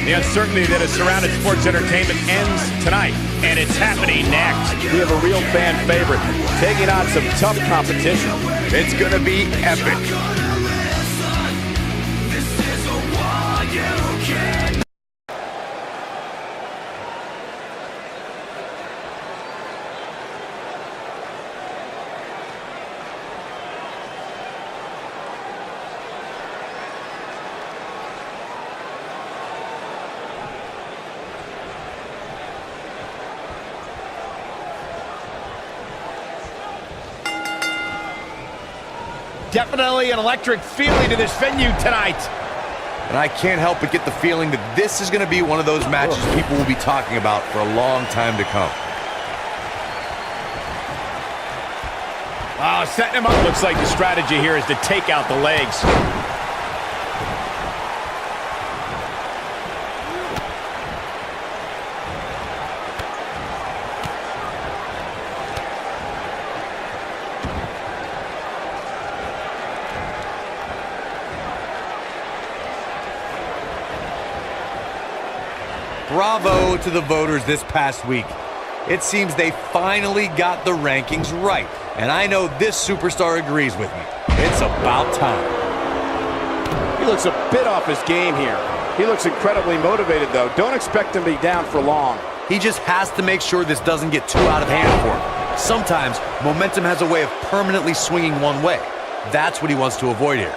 The uncertainty that has surrounded sports entertainment ends tonight, and it's happening next. We have a real fan favorite taking on some tough competition. It's gonna be epic. Definitely an electric feeling to this venue tonight. And I can't help but get the feeling that this is going to be one of those matches people will be talking about for a long time to come. Oh, setting him up. Looks like the strategy here is to take out the legs. Bravo to the voters this past week. It seems they finally got the rankings right. And I know this superstar agrees with me. It's about time. He looks a bit off his game here. He looks incredibly motivated, though. Don't expect him to be down for long. He just has to make sure this doesn't get too out of hand for him. Sometimes, momentum has a way of permanently swinging one way. That's what he wants to avoid here.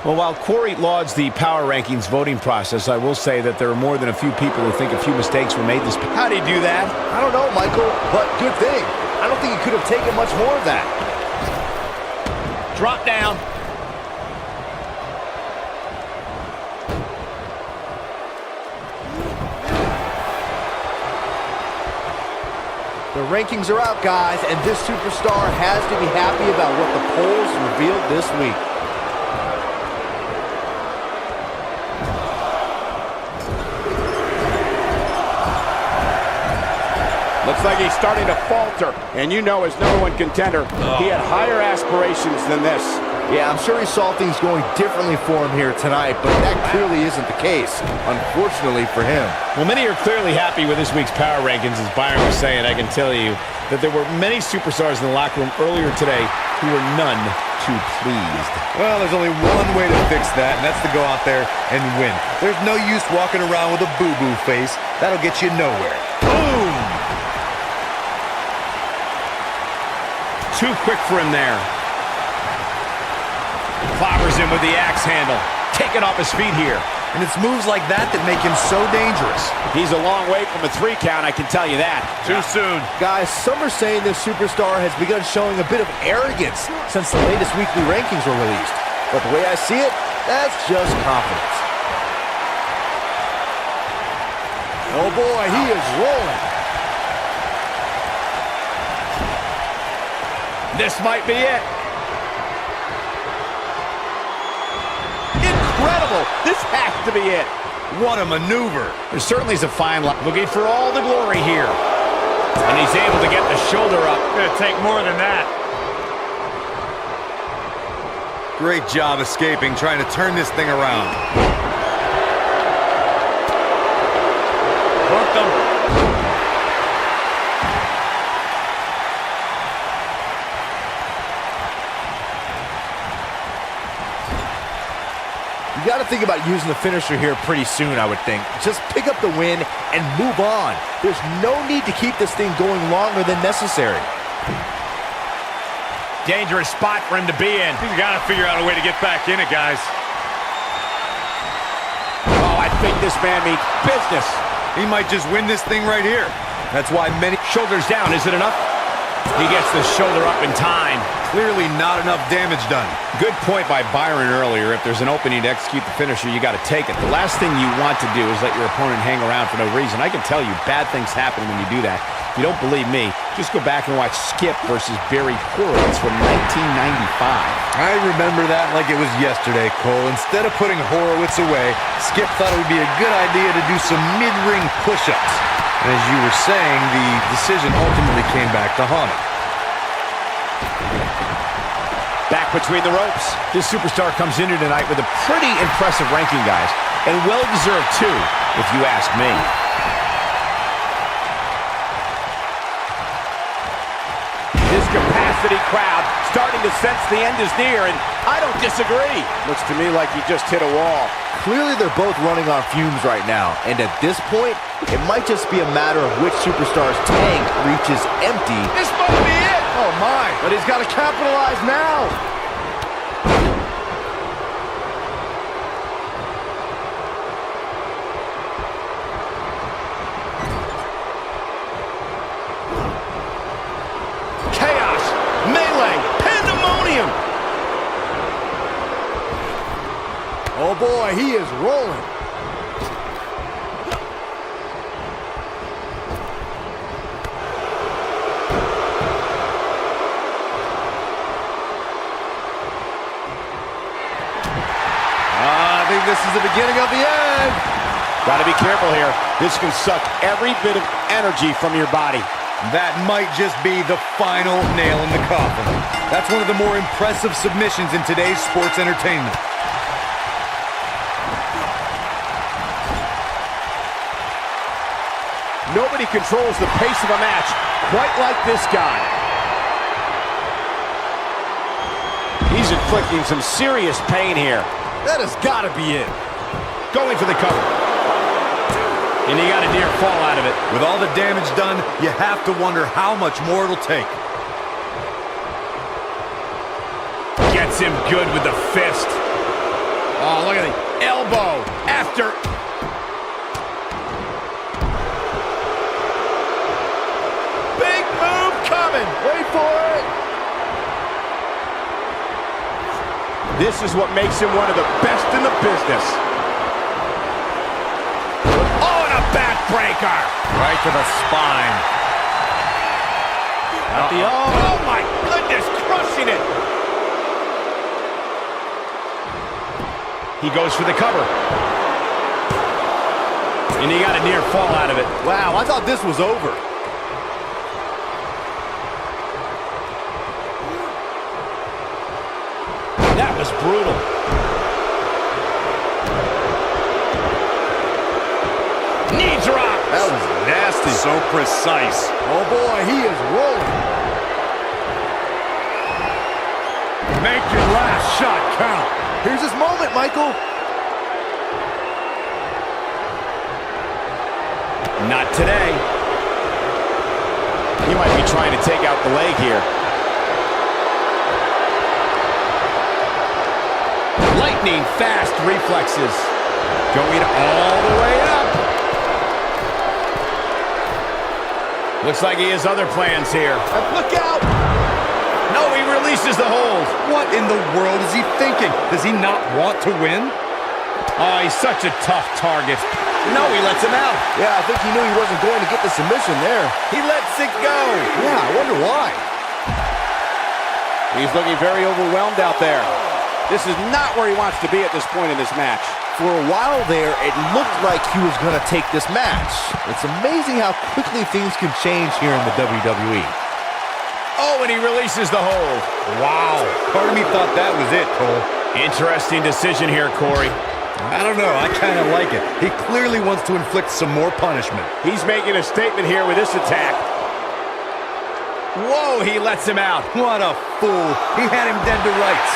Well, while Corey lauds the power rankings voting process, I will say that there are more than a few people who think a few mistakes were made this. How did he do that? I don't know, Michael, but good thing. I don't think he could have taken much more of that. Drop down. The rankings are out, guys, and this superstar has to be happy about what the polls revealed this week. Looks like he's starting to falter, and you know, as number one contender, he had higher aspirations than this. Yeah, I'm sure he saw things going differently for him here tonight, but that clearly isn't the case, unfortunately for him. Well, many are clearly happy with this week's power rankings, as Byron was saying. I can tell you that there were many superstars in the locker room earlier today who were none too pleased. Well, there's only one way to fix that, and that's to go out there and win. There's no use walking around with a boo-boo face. That'll get you nowhere. Boom! Too quick for him there. Clobbers him with the axe handle. Taking off his feet here. And it's moves like that that make him so dangerous. He's a long way from a 3 count, I can tell you that. Too soon. Guys, some are saying this superstar has begun showing a bit of arrogance since the latest weekly rankings were released. But the way I see it, that's just confidence. Oh boy, he is rolling. This might be it. Incredible! This has to be it. What a maneuver. There certainly is a fine line. Looking for all the glory here. And he's able to get the shoulder up. Gonna take more than that. Great job escaping, trying to turn this thing around. Worked him. You got to think about using the finisher here pretty soon, I would think. Just pick up the win and move on. There's no need to keep this thing going longer than necessary. Dangerous spot for him to be in. You got to figure out a way to get back in it, guys. Oh, I think this man means business. He might just win this thing right here. That's why many... Shoulders down, is it enough? He gets the shoulder up in time. Clearly not enough damage done. Good point by Byron earlier. If there's an opening to execute the finisher, you got to take it. The last thing you want to do is let your opponent hang around for no reason. I can tell you, bad things happen when you do that. If you don't believe me, just go back and watch Skip versus Barry Horowitz from 1995. I remember that like it was yesterday, Cole. Instead of putting Horowitz away, Skip thought it would be a good idea to do some mid-ring push-ups. And as you were saying, the decision ultimately came back to haunt him. Back between the ropes. This superstar comes in here tonight with a pretty impressive ranking, guys. and well-deserved too, if you ask me. This capacity crowd starting to sense the end is near, and I don't disagree. Looks to me like he just hit a wall. Clearly, they're both running on fumes right now, and at this point, it might just be a matter of which superstar's tank reaches empty. This might be it. Oh my, but he's got to capitalize now. Chaos, melee, pandemonium. Oh boy, he is rolling. I think this is the beginning of the end. Got to be careful here. This can suck every bit of energy from your body. That might just be the final nail in the coffin. That's one of the more impressive submissions in today's sports entertainment. Nobody controls the pace of a match quite like this guy. He's inflicting some serious pain here. That has got to be it. Going for the cover. And he got a near fall out of it. With all the damage done, you have to wonder how much more it'll take. Gets him good with the fist. Oh, look at the elbow after. Big move coming. Wait for it. This is what makes him one of the best in the business. Oh, and a backbreaker. Right to the spine. Oh my goodness, crushing it. He goes for the cover. And he got a near fall out of it. Wow, I thought this was over. That was brutal. Knee drop. That was nasty. So precise. Oh boy, he is rolling. Make your last shot count. Here's his moment, Michael. Not today. He might be trying to take out the leg here. Lightning fast reflexes. Going all the way up. Looks like he has other plans here. Look out! No, he releases the hold. What in the world is he thinking? Does he not want to win? Oh, he's such a tough target. No, he lets him out. Yeah, I think he knew he wasn't going to get the submission there. He lets it go. Yeah, I wonder why. He's looking very overwhelmed out there. This is not where he wants to be at this point in this match. For a while there, it looked like he was going to take this match. It's amazing how quickly things can change here in the WWE. Oh, and he releases the hold. Wow. Part of me thought that was it, Cole. Interesting decision here, Corey. I don't know. I kind of like it. He clearly wants to inflict some more punishment. He's making a statement here with this attack. Whoa, he lets him out. What a fool. He had him dead to rights.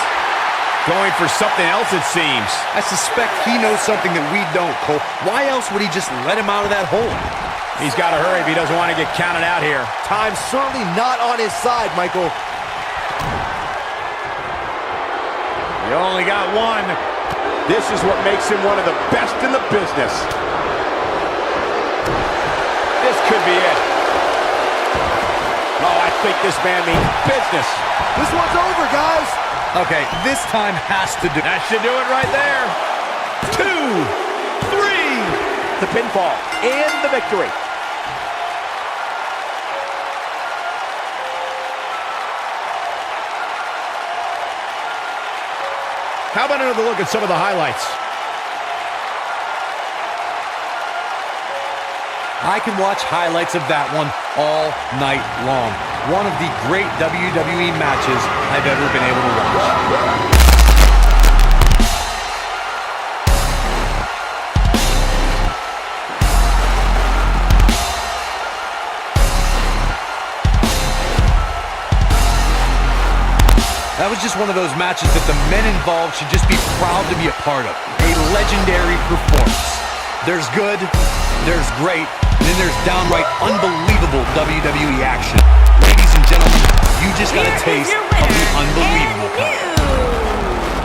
Going for something else, it seems. I suspect he knows something that we don't, Cole. Why else would he just let him out of that hole? He's got to hurry if he doesn't want to get counted out here. Time's certainly not on his side, Michael. You only got one. This is what makes him one of the best in the business. This could be it. Oh, I think this man means business. This one's over, guys. Okay, this time has to do. That should do it right there. 2, 3. The pinfall and the victory. How about another look at some of the highlights? I can watch highlights of that one all night long. One of the great WWE matches I've ever been able to watch. was just one of those matches that the men involved should just be proud to be a part of. A legendary performance. There's good, there's great, and then there's downright unbelievable WWE action. Ladies and gentlemen, you just got a taste of the unbelievable kind.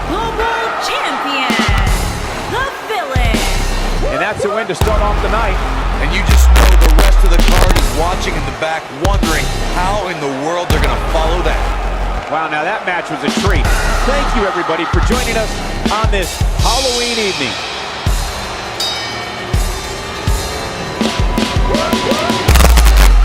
Global Champion, The Villain. And that's a win to start off the night. And you just know the rest of the card is watching in the back, wondering how in the world they're going to follow that. Wow, now that match was a treat. Thank you, everybody, for joining us on this Halloween evening.